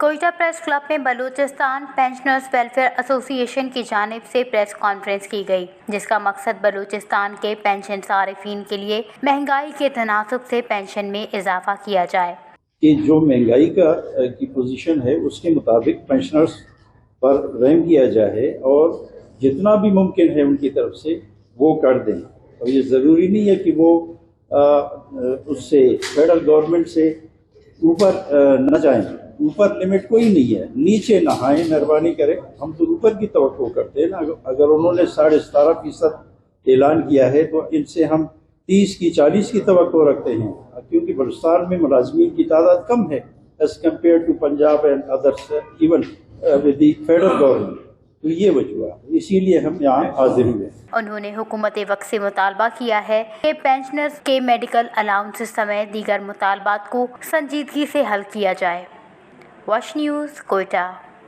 Quetta press club میں Balochistan pensioners welfare ایسوسی ایشن کی جانب سے پریس کانفرنس کی گئی، جس کا مقصد بلوچستان کے پینشن صارفین کے لیے مہنگائی کے تناسب سے پینشن میں اضافہ کیا جائے کہ جو مہنگائی کی پوزیشن ہے اس کے مطابق پینشنرز پر رحم کیا جائے اور جتنا بھی ممکن ہے ان کی طرف سے وہ کر دیں. اور یہ ضروری نہیں ہے کہ وہ اس سے فیڈرل گورنمنٹ سے اوپر نہ جائیں. اوپر لمٹ کوئی نہیں ہے، نیچے نہ آئیں، مہربانی کریں. ہم تو اوپر کی توقع کرتے ہیں نا. اگر انہوں نے 17.5% اعلان کیا ہے تو ان سے ہم 30 کی 40 کی توقع رکھتے ہیں، کیونکہ بلوچستان میں ملازمین کی تعداد کم ہے as compare to Punjab and others even with the federal government. تو یہ وجہ ہے، اسی لیے ہم یہاں حاضر ہوئے. انہوں نے حکومت وقت سے مطالبہ کیا ہے کہ پینشنرز کے میڈیکل الاؤنسز سمیت دیگر مطالبات کو سنجیدگی سے حل کیا جائے. Wash news, Quetta.